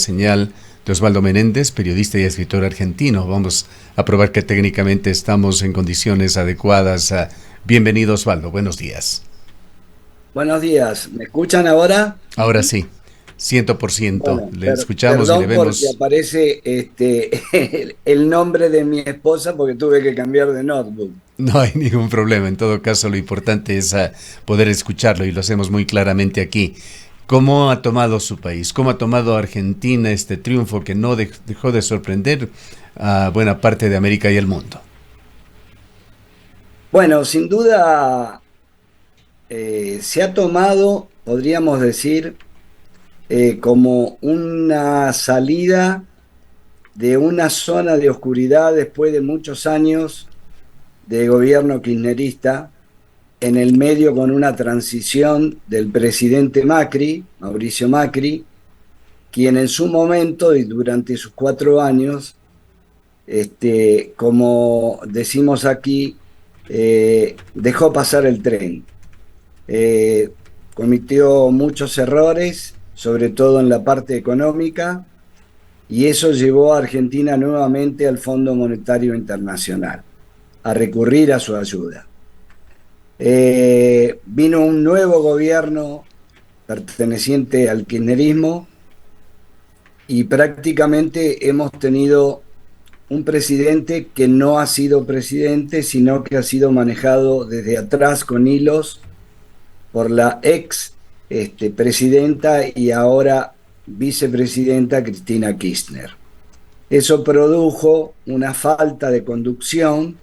señal de Osvaldo Menéndez, periodista y escritor argentino. Vamos a probar que técnicamente estamos en condiciones adecuadas. Bienvenido, Osvaldo. Buenos días. Buenos días, ¿me escuchan ahora? Ahora sí, 100%. Bueno, Le escuchamos y le perdón porque vemos. aparece el nombre de mi esposa porque tuve que cambiar de notebook. No hay ningún problema. En todo caso, lo importante es poder escucharlo y lo hacemos muy claramente aquí. ¿Cómo ha tomado su país? ¿Cómo ha tomado Argentina este triunfo que no dejó de sorprender a buena parte de América y el mundo? Bueno, sin duda se ha tomado, podríamos decir, como una salida de una zona de oscuridad después de muchos años de gobierno kirchnerista, en el medio con una transición del presidente Macri, Mauricio Macri, quien en su momento y durante sus 4 años, como decimos aquí, dejó pasar el tren. Eh, Cometió muchos errores, sobre todo en la parte económica, y eso llevó a Argentina nuevamente al Fondo Monetario Internacional, a recurrir a su ayuda. Vino un nuevo gobierno perteneciente al kirchnerismo y prácticamente hemos tenido un presidente que no ha sido presidente, sino que ha sido manejado desde atrás con hilos por la ex presidenta y ahora vicepresidenta Cristina Kirchner. Eso produjo una falta de conducción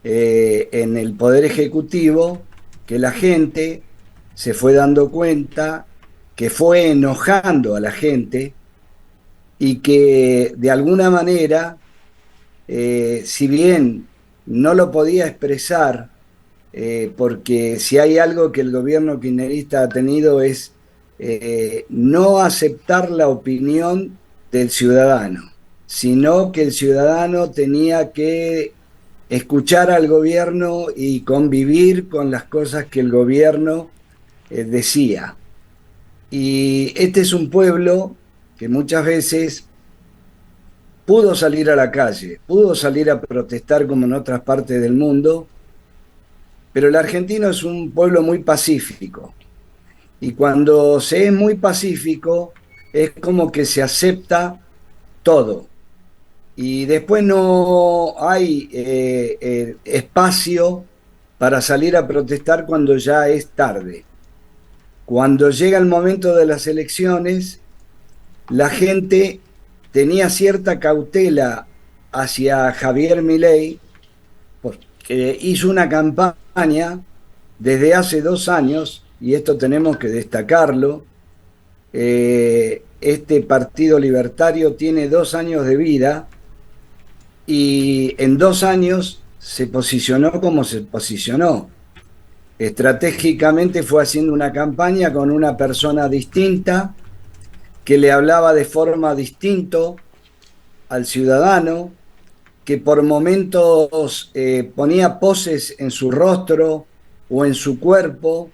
en el Poder Ejecutivo, que la gente se fue dando cuenta, que fue enojando a la gente y que de alguna manera, si bien no lo podía expresar, porque si hay algo que el gobierno kirchnerista ha tenido es no aceptar la opinión del ciudadano, sino que el ciudadano tenía que escuchar al gobierno y convivir con las cosas que el gobierno decía. Y este es un pueblo que muchas veces pudo salir a la calle, pudo salir a protestar como en otras partes del mundo, pero el argentino es un pueblo muy pacífico. Y cuando se es muy pacífico, es como que se acepta todo. Y después no hay espacio para salir a protestar cuando ya es tarde. Cuando llega el momento de las elecciones, la gente tenía cierta cautela hacia Javier Milei, porque hizo una campaña desde hace 2 años, y esto tenemos que destacarlo. Este partido libertario tiene 2 años de vida y en 2 años se posicionó como se posicionó. Estratégicamente fue haciendo una campaña con una persona distinta que le hablaba de forma distinta al ciudadano, que por momentos ponía poses en su rostro o en su cuerpo,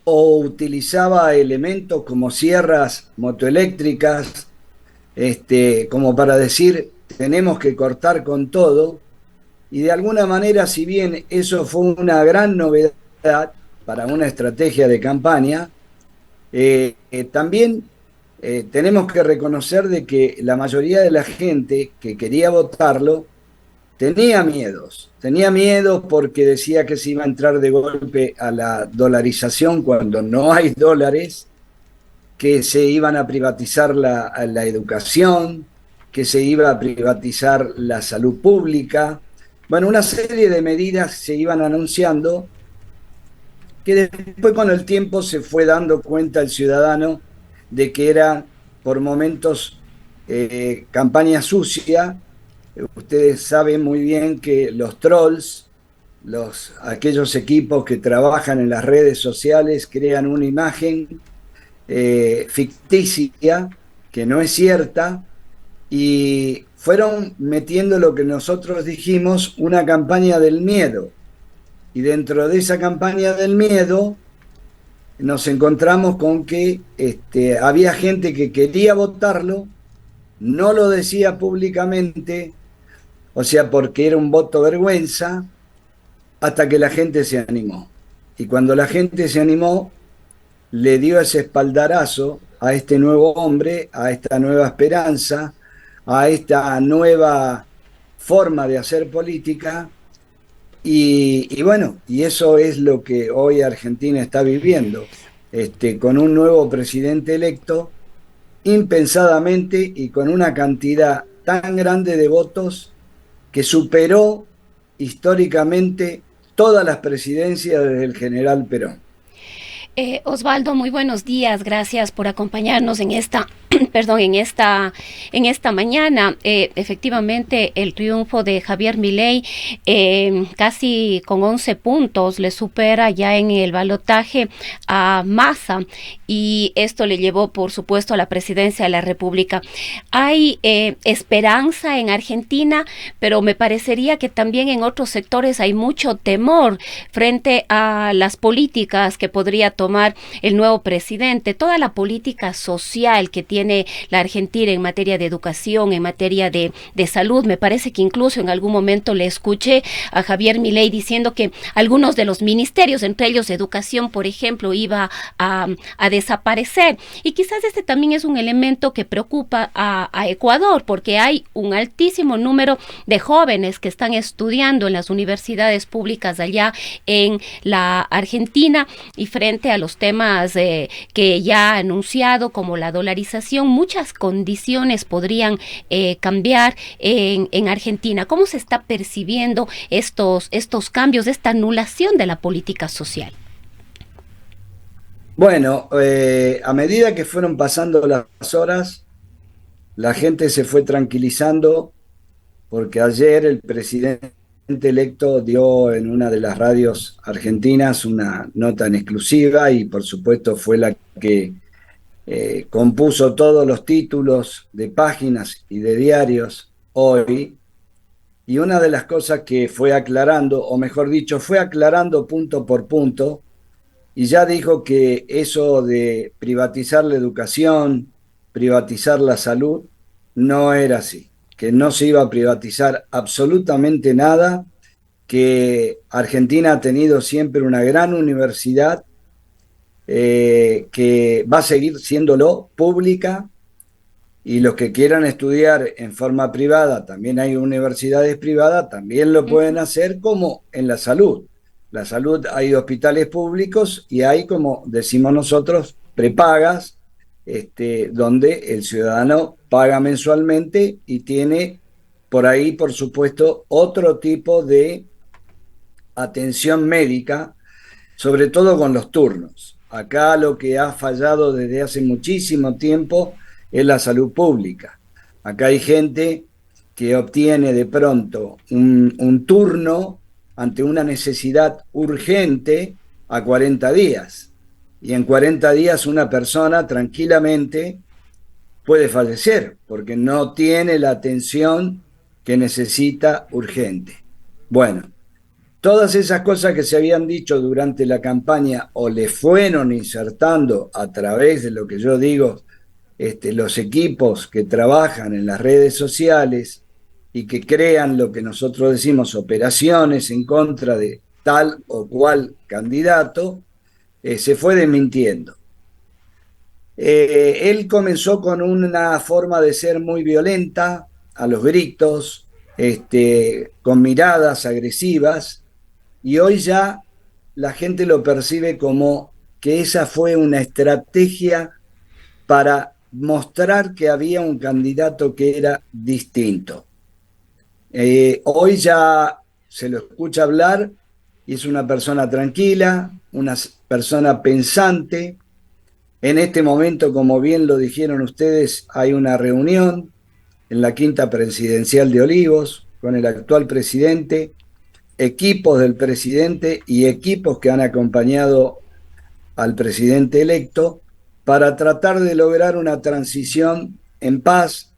o utilizaba elementos como sierras motoeléctricas, como para decir tenemos que cortar con todo. Y de alguna manera, si bien eso fue una gran novedad para una estrategia de campaña, también tenemos que reconocer de que la mayoría de la gente que quería votarlo tenía miedos porque decía que se iba a entrar de golpe a la dolarización cuando no hay dólares, que se iban a privatizar la educación, que se iba a privatizar la salud pública. Bueno, una serie de medidas se iban anunciando que después con el tiempo se fue dando cuenta el ciudadano de que era por momentos campaña sucia. Ustedes saben muy bien que los trolls, aquellos equipos que trabajan en las redes sociales, crean una imagen ficticia que no es cierta y fueron metiendo lo que nosotros dijimos, una campaña del miedo. Y dentro de esa campaña del miedo nos encontramos con que había gente que quería votarlo, no lo decía públicamente, o sea, porque era un voto vergüenza, hasta que la gente se animó. Y cuando la gente se animó, le dio ese espaldarazo a este nuevo hombre, a esta nueva esperanza, a esta nueva forma de hacer política. Y bueno, y eso es lo que hoy Argentina está viviendo, con un nuevo presidente electo, impensadamente y con una cantidad tan grande de votos que superó históricamente todas las presidencias desde el general Perón. Osvaldo, muy buenos días. Gracias por acompañarnos en esta, perdón, en esta mañana. Efectivamente, el triunfo de Javier Milei, casi con 11 puntos, le supera ya en el balotaje a Massa, y esto le llevó, por supuesto, a la presidencia de la República. Hay esperanza en Argentina, pero me parecería que también en otros sectores hay mucho temor frente a las políticas que podría tomar el nuevo presidente, toda la política social que tiene la Argentina en materia de educación, en materia de salud. Me parece que incluso en algún momento le escuché a Javier Milei diciendo que algunos de los ministerios, entre ellos educación, por ejemplo, iba a desaparecer. Y quizás este también es un elemento que preocupa a Ecuador, porque hay un altísimo número de jóvenes que están estudiando en las universidades públicas allá en la Argentina, y frente a los temas que ya ha anunciado, como la dolarización, muchas condiciones podrían cambiar en Argentina. ¿Cómo se está percibiendo estos cambios, esta anulación de la política social? Bueno, a medida que fueron pasando las horas, la gente se fue tranquilizando, porque ayer el presidente electo dio en una de las radios argentinas una nota en exclusiva, y por supuesto fue la que compuso todos los títulos de páginas y de diarios hoy. Y una de las cosas que fue aclarando, o mejor dicho, fue aclarando punto por punto, y ya dijo que eso de privatizar la educación, privatizar la salud, no era así, que no se iba a privatizar absolutamente nada, que Argentina ha tenido siempre una gran universidad, que va a seguir siéndolo pública, y los que quieran estudiar en forma privada, también hay universidades privadas, también lo pueden hacer, como en la salud. La salud, hay hospitales públicos y hay, como decimos nosotros, prepagas, donde el ciudadano paga mensualmente y tiene por ahí, por supuesto, otro tipo de atención médica, sobre todo con los turnos. Acá lo que ha fallado desde hace muchísimo tiempo es la salud pública. Acá hay gente que obtiene de pronto un turno ante una necesidad urgente a 40 días. Y en 40 días una persona tranquilamente puede fallecer porque no tiene la atención que necesita urgente. Bueno, todas esas cosas que se habían dicho durante la campaña, o le fueron insertando a través de lo que yo digo, los equipos que trabajan en las redes sociales y que crean lo que nosotros decimos operaciones en contra de tal o cual candidato, se fue desmintiendo. Él comenzó con una forma de ser muy violenta, a los gritos, con miradas agresivas, y hoy ya la gente lo percibe como que esa fue una estrategia para mostrar que había un candidato que era distinto. Hoy ya se lo escucha hablar y es una persona tranquila, una persona pensante. En este momento, como bien lo dijeron ustedes, hay una reunión en la Quinta Presidencial de Olivos con el actual presidente, equipos del presidente y equipos que han acompañado al presidente electo, para tratar de lograr una transición en paz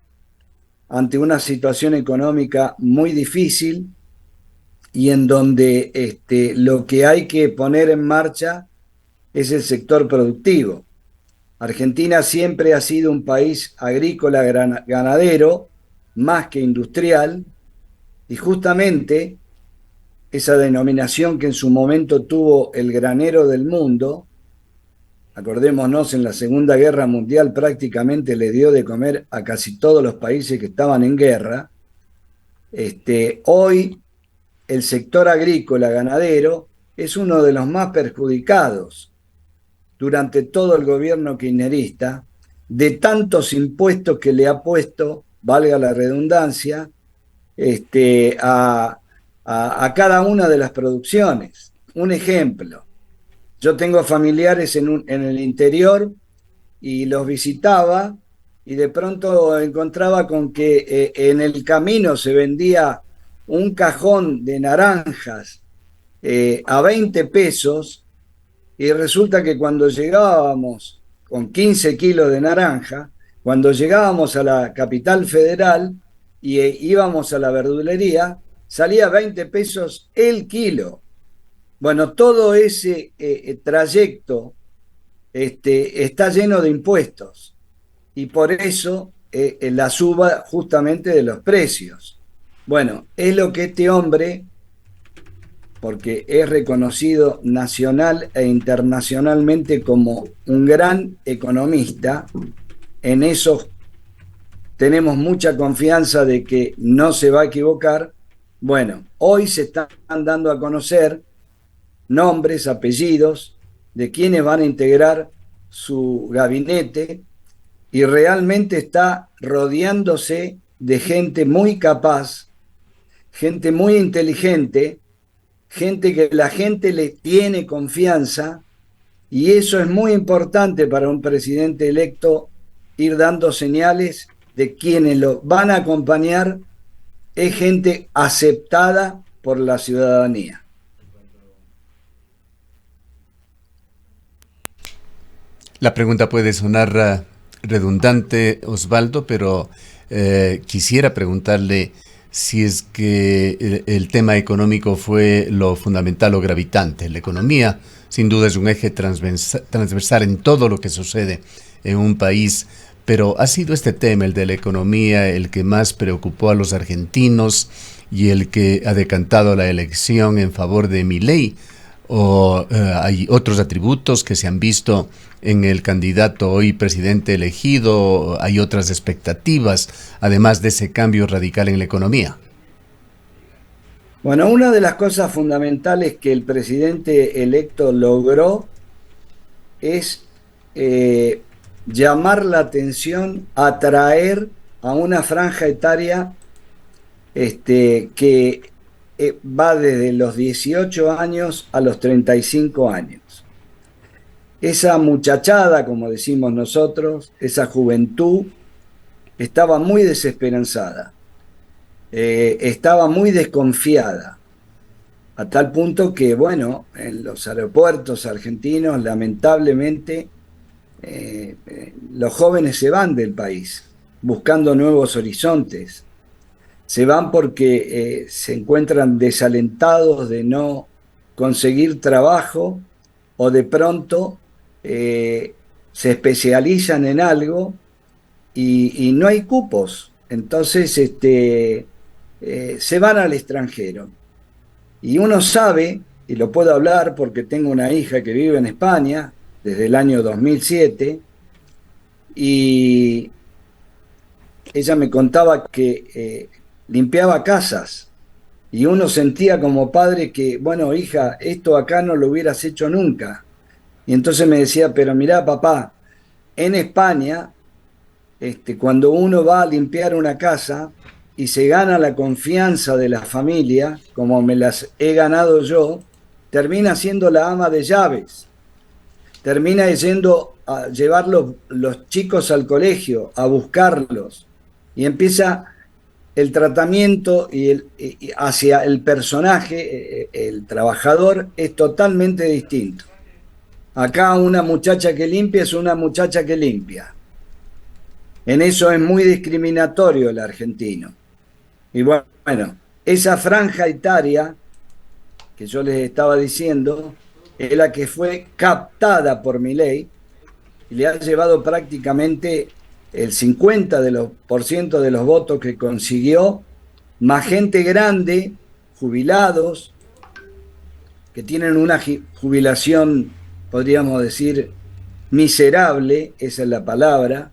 ante una situación económica muy difícil, y en donde lo que hay que poner en marcha es el sector productivo. Argentina siempre ha sido un país agrícola ganadero, más que industrial, y justamente esa denominación que en su momento tuvo el granero del mundo, acordémonos, en la Segunda Guerra Mundial prácticamente le dio de comer a casi todos los países que estaban en guerra. Hoy el sector agrícola ganadero es uno de los más perjudicados durante todo el gobierno kirchnerista, de tantos impuestos que le ha puesto, valga la redundancia, a cada una de las producciones. Un ejemplo, yo tengo familiares en el interior y los visitaba y de pronto encontraba con que en el camino se vendía un cajón de naranjas a 20 pesos y resulta que cuando llegábamos con 15 kilos de naranja, cuando llegábamos a la capital federal y íbamos a la verdulería, salía 20 pesos el kilo. Bueno, todo ese trayecto está lleno de impuestos y por eso la suba justamente de los precios. Bueno, es lo que este hombre, porque es reconocido nacional e internacionalmente como un gran economista, en eso tenemos mucha confianza de que no se va a equivocar. Bueno, hoy se están dando a conocer nombres, apellidos de quienes van a integrar su gabinete y realmente está rodeándose de gente muy capaz, gente muy inteligente, gente que la gente le tiene confianza, y eso es muy importante para un presidente electo, ir dando señales de quienes lo van a acompañar es gente aceptada por la ciudadanía. La pregunta puede sonar redundante, Osvaldo, pero quisiera preguntarle si es que el tema económico fue lo fundamental o gravitante. La economía, sin duda, es un eje transversal en todo lo que sucede en un país, pero ¿ha sido este tema, el de la economía, el que más preocupó a los argentinos y el que ha decantado la elección en favor de Milei? ¿O hay otros atributos que se han visto en el candidato hoy presidente elegido? ¿Hay otras expectativas, además de ese cambio radical en la economía? Bueno, una de las cosas fundamentales que el presidente electo logró es llamar la atención, atraer a una franja etaria que va desde los 18 años a los 35 años. Esa muchachada, como decimos nosotros, esa juventud, estaba muy desesperanzada, estaba muy desconfiada, a tal punto que, bueno, en los aeropuertos argentinos, lamentablemente, los jóvenes se van del país buscando nuevos horizontes. Se van porque se encuentran desalentados de no conseguir trabajo o de pronto se especializan en algo y no hay cupos. Entonces se van al extranjero. Y uno sabe, y lo puedo hablar porque tengo una hija que vive en España desde el año 2007, y ella me contaba que limpiaba casas, y uno sentía como padre que, bueno, hija, esto acá no lo hubieras hecho nunca. Y entonces me decía, pero mirá, papá, en España, cuando uno va a limpiar una casa y se gana la confianza de la familia, como me las he ganado yo, termina siendo la ama de llaves, termina yendo a llevar los chicos al colegio, a buscarlos, y empieza el tratamiento hacia el personaje, el trabajador, es totalmente distinto. Acá una muchacha que limpia es una muchacha que limpia. En eso es muy discriminatorio el argentino. Y bueno, esa franja etaria que yo les estaba diciendo, es la que fue captada por Milei y le ha llevado prácticamente el 50% de los votos que consiguió, más gente grande, jubilados, que tienen una jubilación, podríamos decir, miserable, esa es la palabra,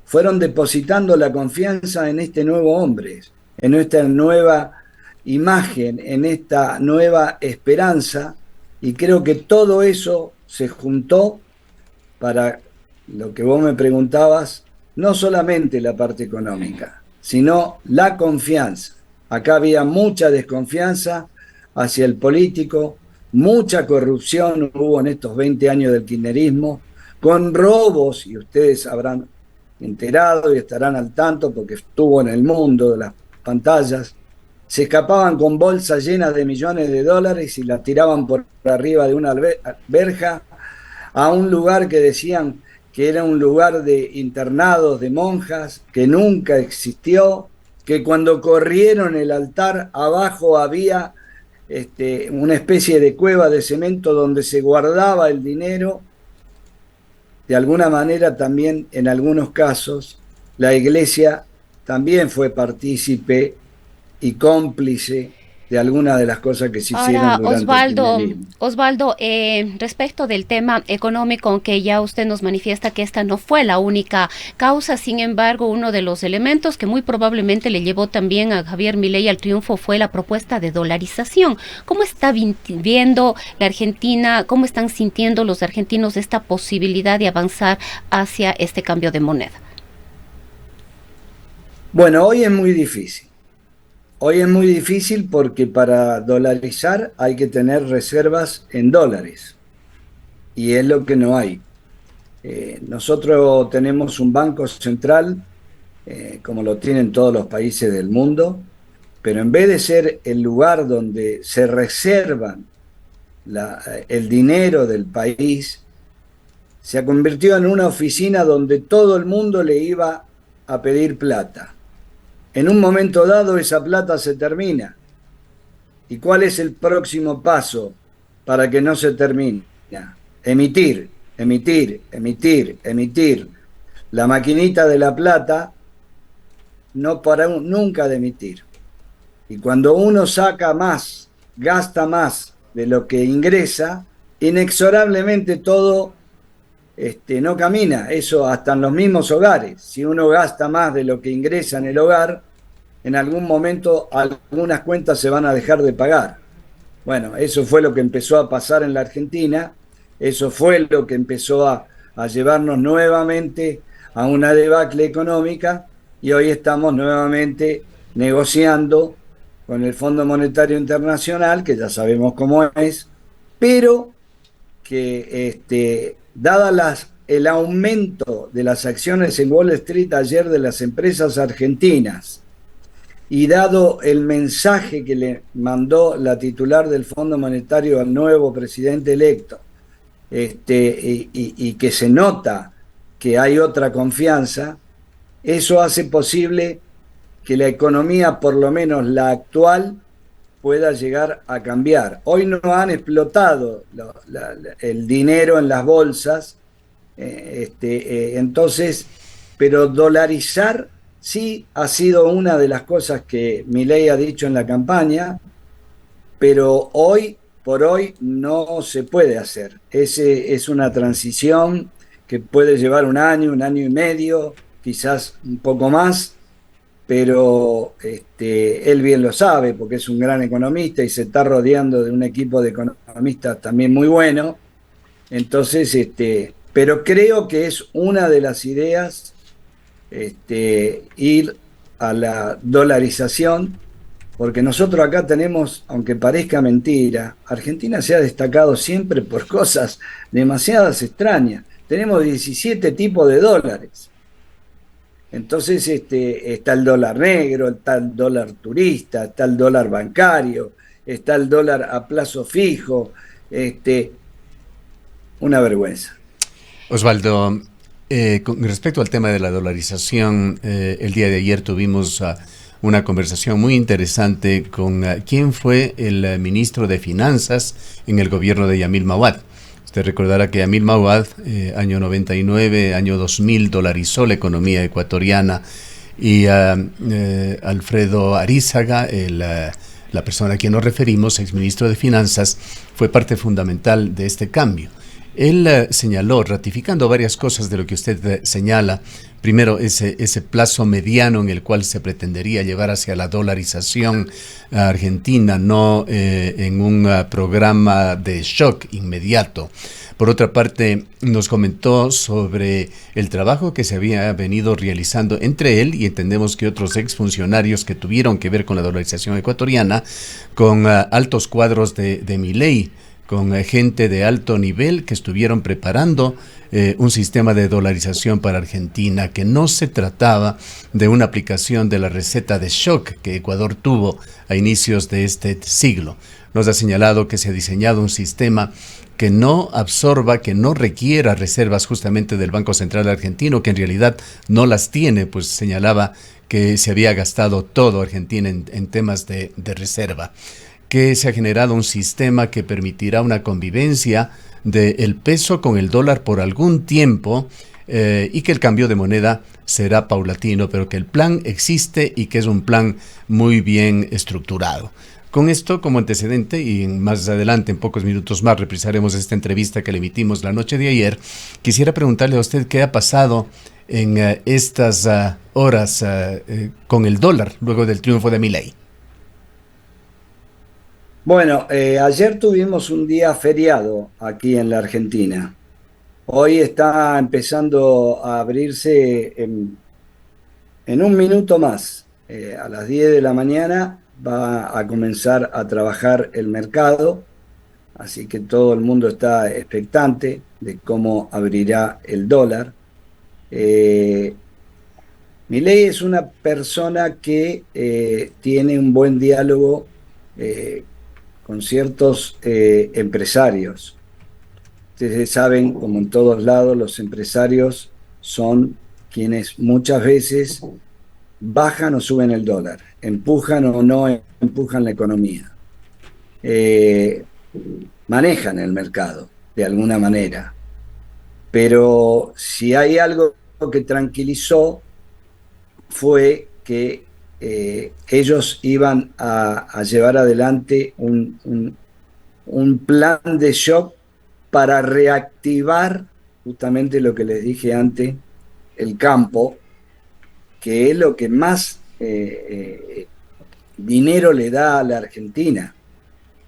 fueron depositando la confianza en este nuevo hombre, en esta nueva imagen, en esta nueva esperanza, y creo que todo eso se juntó para lo que vos me preguntabas, no solamente la parte económica, sino la confianza. Acá había mucha desconfianza hacia el político, mucha corrupción hubo en estos 20 años del kirchnerismo, con robos, y ustedes habrán enterado y estarán al tanto porque estuvo en el mundo de las pantallas, se escapaban con bolsas llenas de millones de dólares y las tiraban por arriba de una verja a un lugar que decían que era un lugar de internados de monjas, que nunca existió, que cuando corrieron el altar abajo había una especie de cueva de cemento donde se guardaba el dinero. De alguna manera también, en algunos casos, la Iglesia también fue partícipe y cómplice de algunas de las cosas que se hicieron durante el kirchnerismo. Osvaldo, respecto del tema económico, aunque ya usted nos manifiesta que esta no fue la única causa, sin embargo, uno de los elementos que muy probablemente le llevó también a Javier Milei al triunfo fue la propuesta de dolarización. ¿Cómo está viendo la Argentina, cómo están sintiendo los argentinos esta posibilidad de avanzar hacia este cambio de moneda? Bueno, hoy es muy difícil. Hoy es muy difícil porque para dolarizar hay que tener reservas en dólares y es lo que no hay. Nosotros tenemos un banco central, como lo tienen todos los países del mundo, pero en vez de ser el lugar donde se reservan el dinero del país, se convirtió en una oficina donde todo el mundo le iba a pedir plata. En un momento dado esa plata se termina. ¿Y cuál es el próximo paso para que no se termine? Emitir, emitir, emitir, emitir. La maquinita de la plata no para nunca de emitir. Y cuando uno saca más, gasta más de lo que ingresa, inexorablemente todo no camina. Eso hasta en los mismos hogares. Si uno gasta más de lo que ingresa en el hogar, en algún momento algunas cuentas se van a dejar de pagar. Bueno, eso fue lo que empezó a pasar en la Argentina, eso fue lo que empezó a llevarnos nuevamente a una debacle económica y hoy estamos nuevamente negociando con el Fondo Monetario Internacional, que ya sabemos cómo es, pero que dada el aumento de las acciones en Wall Street ayer de las empresas argentinas y dado el mensaje que le mandó la titular del Fondo Monetario al nuevo presidente electo, y que se nota que hay otra confianza, eso hace posible que la economía, por lo menos la actual, pueda llegar a cambiar. Hoy no han explotado el dinero en las bolsas, entonces, pero dolarizar sí ha sido una de las cosas que Milei ha dicho en la campaña, pero hoy por hoy no se puede hacer. Es una transición que puede llevar un año y medio, quizás un poco más, pero él bien lo sabe porque es un gran economista y se está rodeando de un equipo de economistas también muy bueno. Entonces, pero creo que es una de las ideas ir a la dolarización, porque nosotros acá tenemos, aunque parezca mentira, Argentina se ha destacado siempre por cosas demasiadas extrañas. Tenemos 17 tipos de dólares. Entonces está el dólar negro, está el dólar turista, está el dólar bancario, está el dólar a plazo fijo, una vergüenza. Osvaldo, con respecto al tema de la dolarización, el día de ayer tuvimos una conversación muy interesante con quién fue el ministro de Finanzas en el gobierno de Yamil Mawad. Usted recordará que Yamil Mawad, año 99, año 2000, dolarizó la economía ecuatoriana, y Alfredo Arízaga, la persona a quien nos referimos, exministro de Finanzas, fue parte fundamental de este cambio. Él señaló, ratificando varias cosas de lo que usted señala, primero ese plazo mediano en el cual se pretendería llevar hacia la dolarización argentina, no en un programa de shock inmediato. Por otra parte, nos comentó sobre el trabajo que se había venido realizando entre él y entendemos que otros exfuncionarios que tuvieron que ver con la dolarización ecuatoriana, con altos cuadros de Milei, con gente de alto nivel que estuvieron preparando un sistema de dolarización para Argentina, que no se trataba de una aplicación de la receta de shock que Ecuador tuvo a inicios de este siglo. Nos ha señalado que se ha diseñado un sistema que no absorba, que no requiera reservas justamente del Banco Central Argentino, que en realidad no las tiene, pues señalaba que se había gastado todo Argentina en temas de reserva, que se ha generado un sistema que permitirá una convivencia del peso con el dólar por algún tiempo, y que el cambio de moneda será paulatino, pero que el plan existe y que es un plan muy bien estructurado. Con esto como antecedente, y más adelante, en pocos minutos más, reprisaremos esta entrevista que le emitimos la noche de ayer, quisiera preguntarle a usted qué ha pasado en estas horas con el dólar luego del triunfo de Milei. Bueno, ayer tuvimos un día feriado aquí en la Argentina. Hoy está empezando a abrirse en un minuto más. A las 10 de la mañana va a comenzar a trabajar el mercado, así que todo el mundo está expectante de cómo abrirá el dólar. Milei es una persona que tiene un buen diálogo con ciertos empresarios. Ustedes saben, como en todos lados, los empresarios son quienes muchas veces bajan o suben el dólar, empujan o no empujan la economía, manejan el mercado de alguna manera. Pero si hay algo que tranquilizó fue que ellos iban a llevar adelante un plan de shock para reactivar justamente lo que les dije antes, el campo, que es lo que más dinero le da a la Argentina.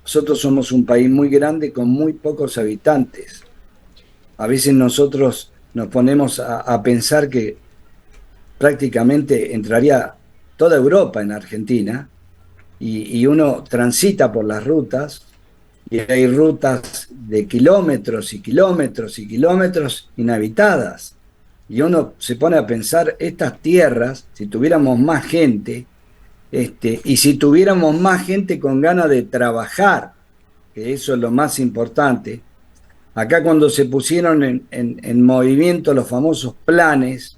Nosotros somos un país muy grande con muy pocos habitantes. A veces nosotros nos ponemos a pensar que prácticamente entraría toda Europa en Argentina, y uno transita por las rutas y hay rutas de kilómetros y kilómetros y kilómetros inhabitadas. Y uno se pone a pensar, estas tierras, si tuviéramos más gente, y si tuviéramos más gente con ganas de trabajar, que eso es lo más importante. Acá cuando se pusieron en movimiento los famosos planes,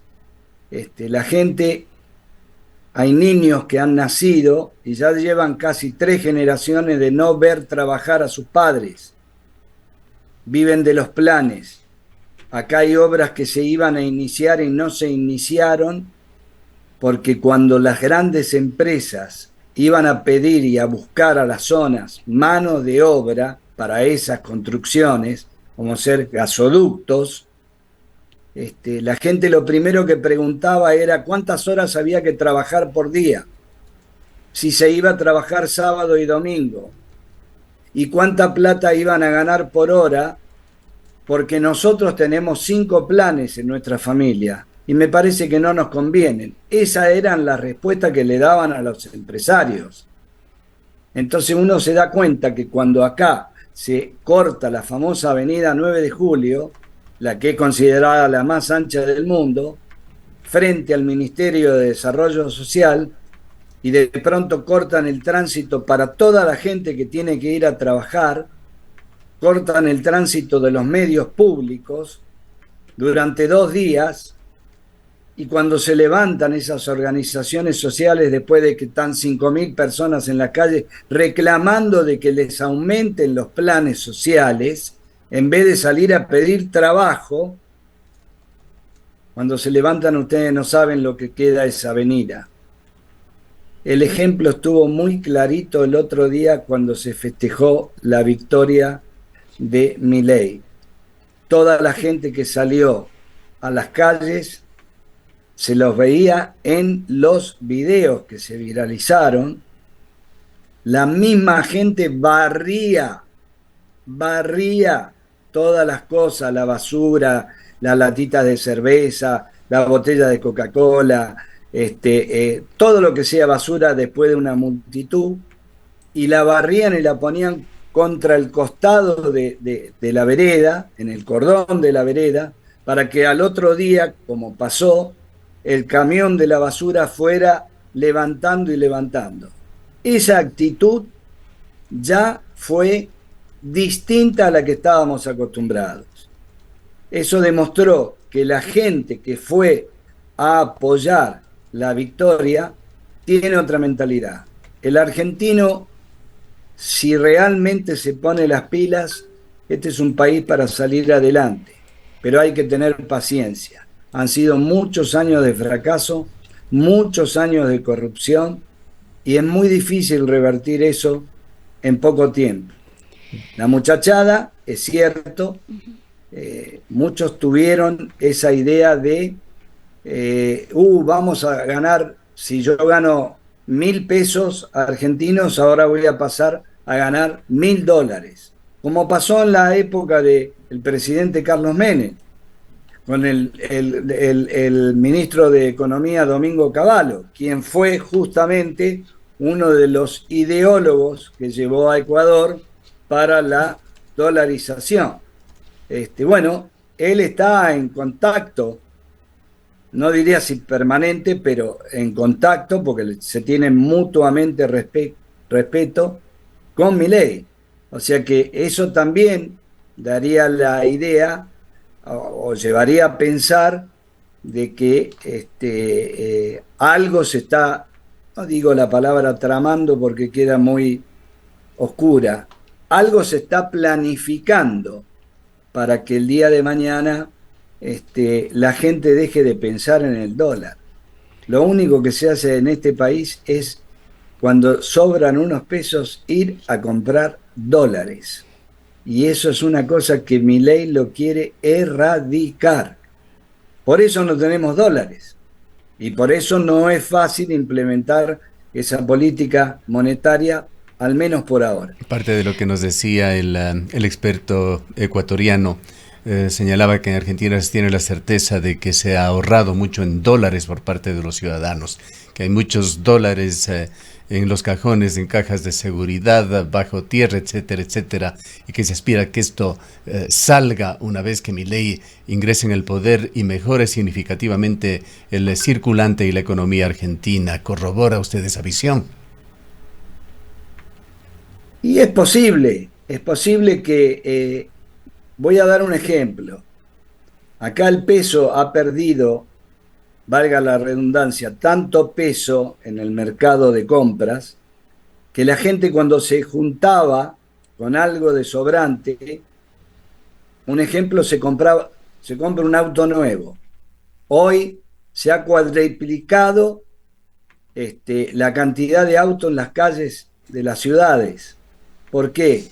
la gente, hay niños que han nacido y ya llevan casi 3 generaciones de no ver trabajar a sus padres. Viven de los planes. Acá hay obras que se iban a iniciar y no se iniciaron porque cuando las grandes empresas iban a pedir y a buscar a las zonas mano de obra para esas construcciones, como ser gasoductos, la gente lo primero que preguntaba era cuántas horas había que trabajar por día, si se iba a trabajar sábado y domingo, y cuánta plata iban a ganar por hora, porque nosotros tenemos 5 planes en nuestra familia y me parece que no nos convienen. Esas eran las respuestas que le daban a los empresarios. Entonces uno se da cuenta que cuando acá se corta la famosa avenida 9 de Julio, la que es considerada la más ancha del mundo, frente al Ministerio de Desarrollo Social, y de pronto cortan el tránsito para toda la gente que tiene que ir a trabajar, cortan el tránsito de los medios públicos durante 2 días, Y cuando se levantan esas organizaciones sociales después de que están 5.000 personas en la calle reclamando de que les aumenten los planes sociales, en vez de salir a pedir trabajo, cuando se levantan ustedes no saben lo que queda esa avenida. El ejemplo estuvo muy clarito el otro día cuando se festejó la victoria de Milei. Toda la gente que salió a las calles se los veía en los videos que se viralizaron. La misma gente barría todas las cosas, la basura, las latitas de cerveza, la botella de Coca-Cola, todo lo que sea basura después de una multitud, y la barrían y la ponían contra el costado de la vereda, en el cordón de la vereda, para que al otro día, como pasó, el camión de la basura fuera levantando y levantando. Esa actitud ya fue distinta a la que estábamos acostumbrados. Eso demostró que la gente que fue a apoyar la victoria tiene otra mentalidad. El argentino, si realmente se pone las pilas, este es un país para salir adelante, pero hay que tener paciencia. Han sido muchos años de fracaso, muchos años de corrupción, y es muy difícil revertir eso en poco tiempo. La muchachada, es cierto, muchos tuvieron esa idea de vamos a ganar, si yo gano 1.000 pesos argentinos, ahora voy a pasar a ganar $1.000, como pasó en la época del presidente Carlos Menem, con el ministro de Economía Domingo Cavallo, quien fue justamente uno de los ideólogos que llevó a Ecuador para la dolarización. Bueno, él está en contacto, no diría si permanente, pero en contacto, porque se tienen mutuamente respeto con Milei. O sea que eso también daría la idea o llevaría a pensar de que algo se está, no digo la palabra tramando porque queda muy oscura, algo se está planificando para que el día de mañana la gente deje de pensar en el dólar. Lo único que se hace en este país es, cuando sobran unos pesos, ir a comprar dólares. Y eso es una cosa que Milei lo quiere erradicar. Por eso no tenemos dólares. Y por eso no es fácil implementar esa política monetaria, al menos por ahora. Parte de lo que nos decía el experto ecuatoriano, señalaba que en Argentina se tiene la certeza de que se ha ahorrado mucho en dólares por parte de los ciudadanos, que hay muchos dólares en los cajones, en cajas de seguridad, bajo tierra, etcétera, etcétera, y que se aspira que esto salga una vez que Milei ingrese en el poder y mejore significativamente el circulante y la economía argentina. ¿Corrobora usted esa visión? Y es posible que... voy a dar un ejemplo. Acá el peso ha perdido, valga la redundancia, tanto peso en el mercado de compras, que la gente, cuando se juntaba con algo de sobrante, un ejemplo, se compra un auto nuevo. Hoy se ha cuadriplicado la cantidad de autos en las calles de las ciudades. ¿Por qué?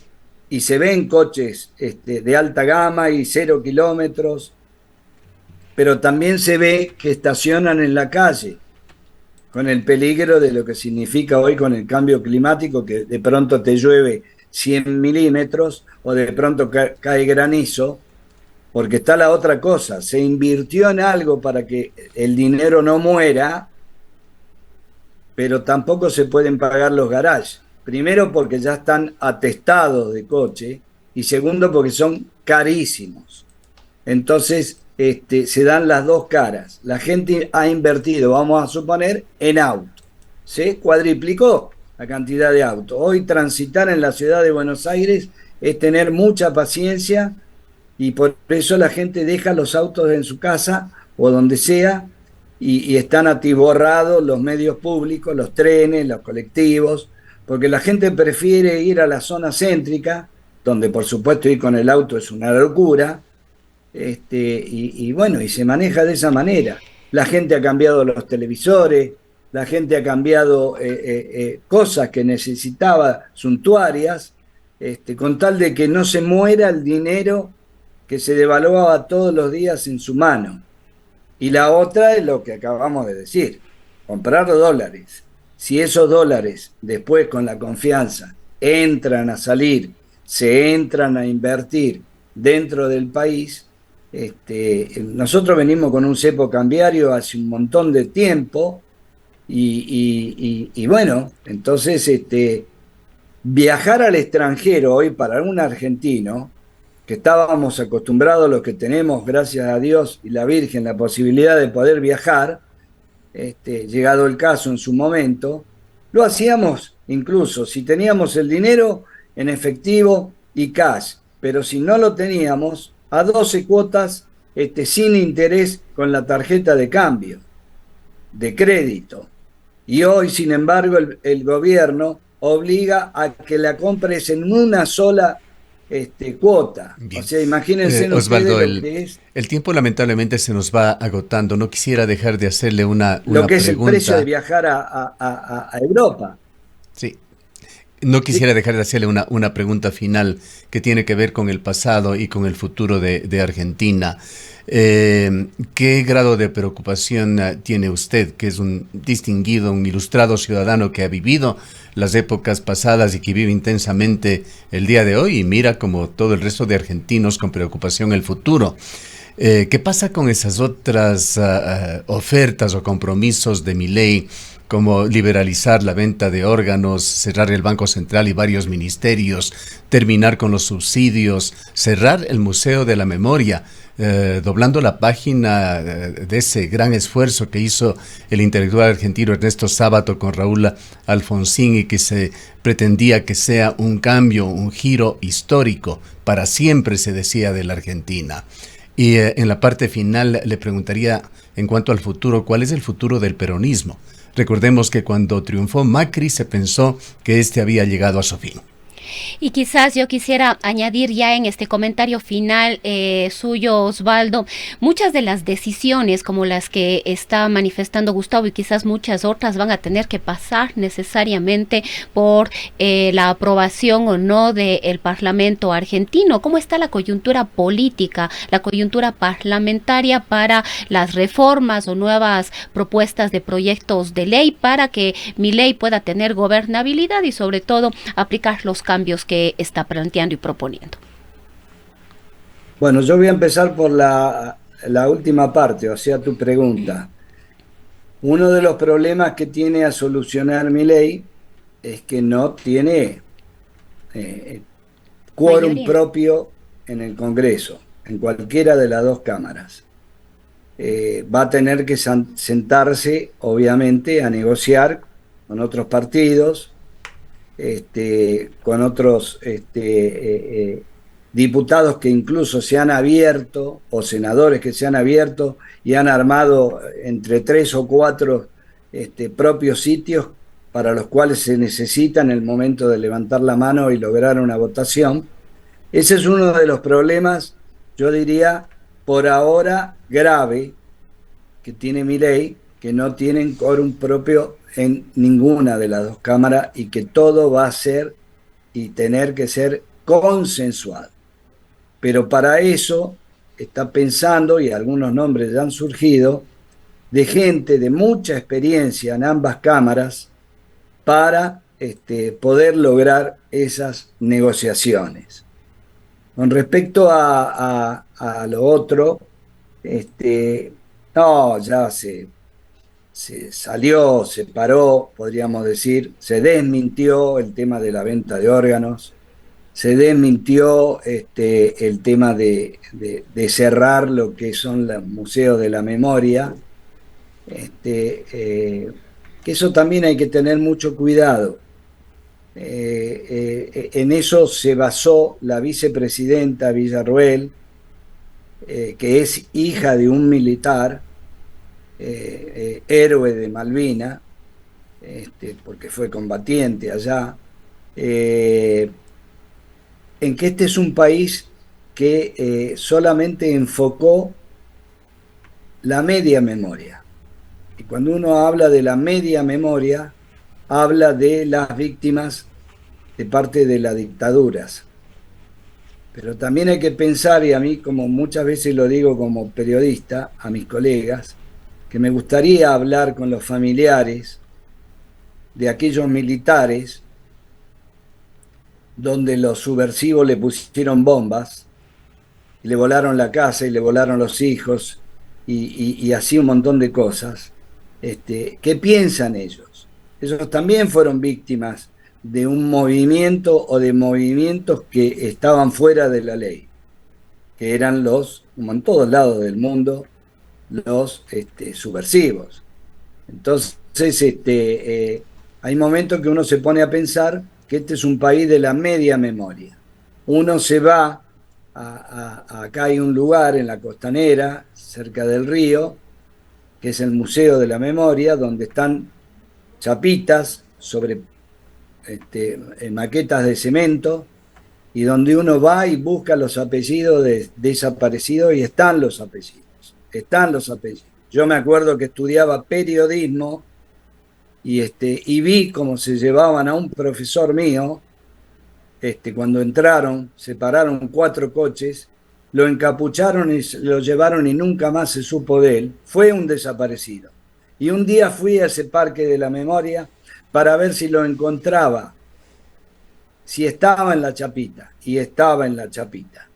Y se ven coches de alta gama y 0 kilómetros, pero también se ve que estacionan en la calle, con el peligro de lo que significa hoy con el cambio climático, que de pronto te llueve 100 milímetros o de pronto cae granizo, porque está la otra cosa, se invirtió en algo para que el dinero no muera, pero tampoco se pueden pagar los garages. Primero porque ya están atestados de coche, y segundo porque son carísimos. Entonces se dan las dos caras. La gente ha invertido, vamos a suponer, en auto. Se cuadriplicó la cantidad de autos. Hoy transitar en la ciudad de Buenos Aires es tener mucha paciencia, y por eso la gente deja los autos en su casa o donde sea y están atiborrados los medios públicos, los trenes, los colectivos, porque la gente prefiere ir a la zona céntrica, donde por supuesto ir con el auto es una locura, bueno, y se maneja de esa manera. La gente ha cambiado los televisores, la gente ha cambiado cosas que necesitaba suntuarias, con tal de que no se muera el dinero que se devaluaba todos los días en su mano. Y la otra es lo que acabamos de decir, comprar dólares. Si esos dólares después con la confianza entran a salir, se entran a invertir dentro del país, nosotros venimos con un cepo cambiario hace un montón de tiempo y bueno, entonces viajar al extranjero hoy para un argentino, que estábamos acostumbrados, los que tenemos, gracias a Dios y la Virgen, la posibilidad de poder viajar, llegado el caso en su momento, lo hacíamos incluso si teníamos el dinero en efectivo y cash, pero si no lo teníamos, a 12 cuotas sin interés con la tarjeta de cambio, de crédito. Y hoy, sin embargo, el gobierno obliga a que la compres en una sola cuota. Bien. O sea, imagínense Osvaldo, lo que es. el tiempo lamentablemente se nos va agotando. No quisiera dejar de hacerle una Lo que pregunta. es el precio de viajar a Europa. Sí. No quisiera dejar de hacerle una pregunta final que tiene que ver con el pasado y con el futuro de Argentina. ¿Qué grado de preocupación tiene usted, que es un distinguido, un ilustrado ciudadano que ha vivido las épocas pasadas y que vive intensamente el día de hoy y mira como todo el resto de argentinos con preocupación el futuro? ¿Qué pasa con esas otras ofertas o compromisos de Milei, como liberalizar la venta de órganos, cerrar el Banco Central y varios ministerios, terminar con los subsidios, cerrar el Museo de la Memoria, doblando la página de ese gran esfuerzo que hizo el intelectual argentino Ernesto Sábato con Raúl Alfonsín y que se pretendía que sea un cambio, un giro histórico, para siempre se decía de la Argentina? Y en la parte final le preguntaría, en cuanto al futuro, ¿cuál es el futuro del peronismo? Recordemos que cuando triunfó Macri se pensó que había llegado a su fin. Y quizás yo quisiera añadir ya en este comentario final suyo, Osvaldo, muchas de las decisiones como las que está manifestando Gustavo y quizás muchas otras van a tener que pasar necesariamente por la aprobación o no del Parlamento argentino. ¿Cómo está la coyuntura política, la coyuntura parlamentaria para las reformas o nuevas propuestas de proyectos de ley para que Milei pueda tener gobernabilidad y sobre todo aplicar los cambios que está planteando y proponiendo? Bueno, yo voy a empezar por la última parte, o sea, tu pregunta. Uno de los problemas que tiene a solucionar Milei es que no tiene quórum propio en el Congreso, en cualquiera de las dos cámaras. Va a tener que sentarse, obviamente, a negociar con otros partidos, con otros diputados que incluso se han abierto, o senadores que se han abierto y han armado entre 3 o 4 propios sitios para los cuales se necesita en el momento de levantar la mano y lograr una votación. Ese es uno de los problemas, yo diría, por ahora grave, que tiene Milei, que no tienen quórum propio en ninguna de las dos cámaras y que todo va a ser y tener que ser consensuado. Pero para eso está pensando, y algunos nombres ya han surgido, de gente de mucha experiencia en ambas cámaras para poder lograr esas negociaciones. Con respecto a lo otro, no, ya se salió, se paró, podríamos decir, se desmintió el tema de la venta de órganos, se desmintió el tema de cerrar lo que son los museos de la memoria, que eso también hay que tener mucho cuidado. En eso se basó la vicepresidenta Villarruel, que es hija de un militar, héroe de Malvina, porque fue combatiente allá, en que este es un país que solamente enfocó la media memoria. Y cuando uno habla de la media memoria, habla de las víctimas de parte de las dictaduras. Pero también hay que pensar, y a mí, como muchas veces lo digo como periodista, a mis colegas, que me gustaría hablar con los familiares de aquellos militares donde los subversivos le pusieron bombas, y le volaron la casa y le volaron los hijos y así un montón de cosas. ¿Qué piensan ellos? Ellos también fueron víctimas de un movimiento o de movimientos que estaban fuera de la ley, que eran los, como en todos lados del mundo, los subversivos. Entonces, hay momentos que uno se pone a pensar que este es un país de la media memoria. Uno se va acá hay un lugar en la Costanera, cerca del río, que es el Museo de la Memoria, donde están chapitas sobre maquetas de cemento, y donde uno va y busca los apellidos de desaparecidos, y están los apellidos. Yo me acuerdo que estudiaba periodismo y vi cómo se llevaban a un profesor mío. Cuando entraron, se pararon 4 coches, lo encapucharon y lo llevaron y nunca más se supo de él. Fue un desaparecido. Y un día fui a ese parque de la memoria para ver si lo encontraba, si estaba en la chapita. Y estaba en la chapita,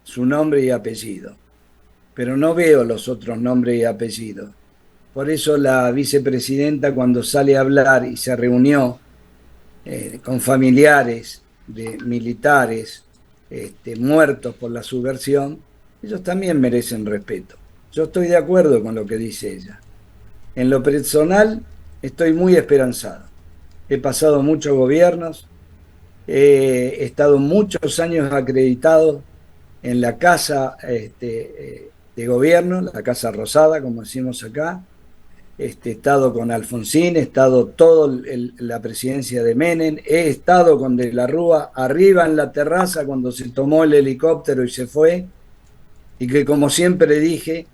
su nombre y apellido. Pero no veo los otros nombres y apellidos. Por eso la vicepresidenta, cuando sale a hablar y se reunió con familiares de militares muertos por la subversión, ellos también merecen respeto. Yo estoy de acuerdo con lo que dice ella. En lo personal, estoy muy esperanzado. He pasado muchos gobiernos, he estado muchos años acreditado en la casa de gobierno, la Casa Rosada, como decimos acá. He estado con Alfonsín, he estado toda la presidencia de Menem, he estado con De la Rúa arriba en la terraza cuando se tomó el helicóptero y se fue, y que, como siempre dije,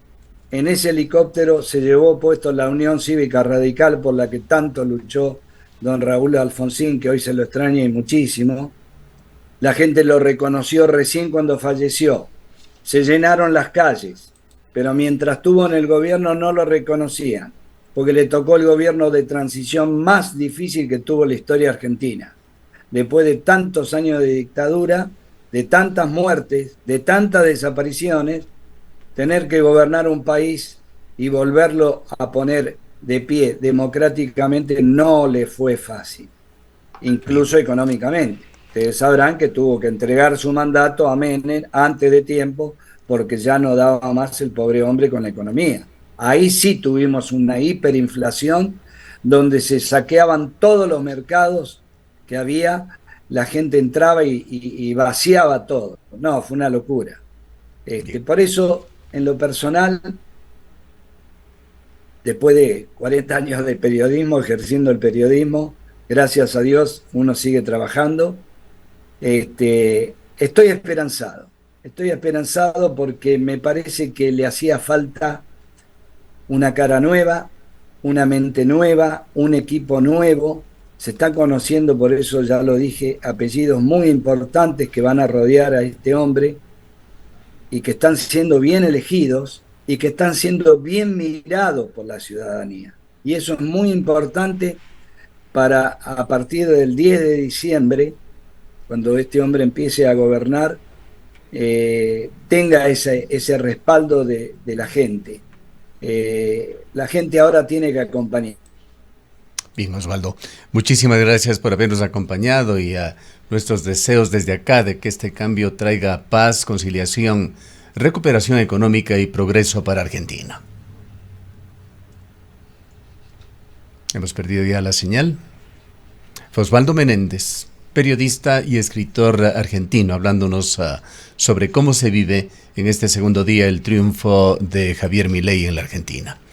en ese helicóptero se llevó puesto la Unión Cívica Radical por la que tanto luchó don Raúl Alfonsín, que hoy se lo extraña y muchísimo. La gente lo reconoció recién cuando falleció. Se llenaron las calles, pero mientras estuvo en el gobierno no lo reconocían, porque le tocó el gobierno de transición más difícil que tuvo la historia argentina. Después de tantos años de dictadura, de tantas muertes, de tantas desapariciones, tener que gobernar un país y volverlo a poner de pie democráticamente no le fue fácil, incluso económicamente. Ustedes sabrán que tuvo que entregar su mandato a Menem antes de tiempo porque ya no daba más el pobre hombre con la economía. Ahí sí tuvimos una hiperinflación donde se saqueaban todos los mercados que había, la gente entraba y vaciaba todo. No, fue una locura. Por eso, en lo personal, después de 40 años de periodismo, ejerciendo el periodismo, gracias a Dios uno sigue trabajando. Estoy esperanzado porque me parece que le hacía falta una cara nueva, una mente nueva, un equipo nuevo. Se está conociendo, por eso ya lo dije, apellidos muy importantes que van a rodear a este hombre y que están siendo bien elegidos y que están siendo bien mirados por la ciudadanía. Y eso es muy importante para, a partir del 10 de diciembre, cuando este hombre empiece a gobernar, tenga ese respaldo de la gente. La gente ahora tiene que acompañar. Bien, Osvaldo, muchísimas gracias por habernos acompañado y a nuestros deseos desde acá de que este cambio traiga paz, conciliación, recuperación económica y progreso para Argentina. Hemos perdido ya la señal. Fue Osvaldo Menéndez, periodista y escritor argentino, hablándonos sobre cómo se vive en este segundo día el triunfo de Javier Milei en la Argentina.